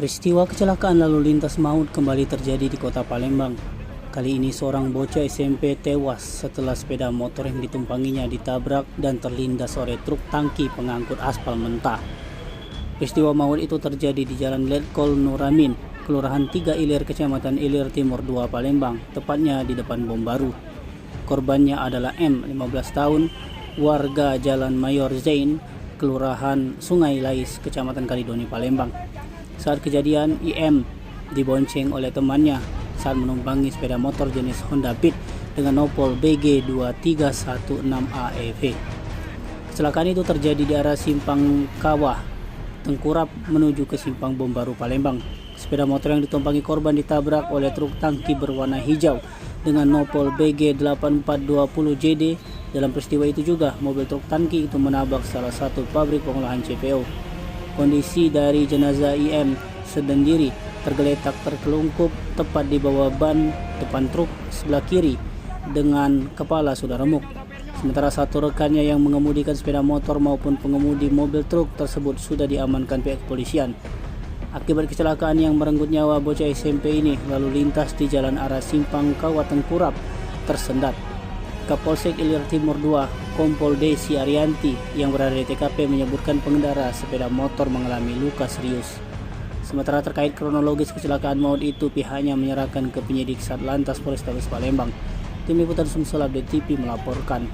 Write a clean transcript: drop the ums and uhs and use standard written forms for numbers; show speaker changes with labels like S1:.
S1: Peristiwa kecelakaan lalu lintas maut kembali terjadi di kota Palembang. Kali ini seorang bocah SMP tewas setelah sepeda motor yang ditumpanginya ditabrak dan terlindas oleh truk tangki pengangkut aspal mentah. Peristiwa maut itu terjadi di Jalan Letkol Nuramin, Kelurahan 3 Ilir, Kecamatan Ilir Timur 2, Palembang, tepatnya di depan Bom Baru. Korbannya adalah M, 15 tahun, warga Jalan Mayor Zain, Kelurahan Sungai Lais, Kecamatan Kalidoni, Palembang. Saat kejadian, IM dibonceng oleh temannya saat menumpangi sepeda motor jenis Honda Beat dengan nopol BG 2316AEV. Kecelakaan itu terjadi di arah Simpang Kawah, Tengkurap menuju ke Simpang Bom Baru, Palembang. Sepeda motor yang ditumpangi korban ditabrak oleh truk tangki berwarna hijau dengan nopol BG 8420JD. Dalam peristiwa itu juga, mobil truk tangki itu menabrak salah satu pabrik pengolahan CPO. Kondisi dari jenazah IM sendiri tergeletak terkelungkup tepat di bawah ban depan truk sebelah kiri dengan kepala sudah remuk. Sementara satu rekannya yang mengemudikan sepeda motor maupun pengemudi mobil truk tersebut sudah diamankan pihak kepolisian. Akibat kecelakaan yang merenggut nyawa bocah SMP ini, lalu lintas di jalan arah Simpang Kawah Tengkurap tersendat. Kapolsek Ilir Timur 2, Kompol Desi Arianti yang berada di TKP menyebutkan pengendara sepeda motor mengalami luka serius. Sementara terkait kronologis kecelakaan maut itu, pihaknya menyerahkan ke penyidik Satlantas Polrestabes Palembang. Tim Liputan Sumsel Update TV melaporkan.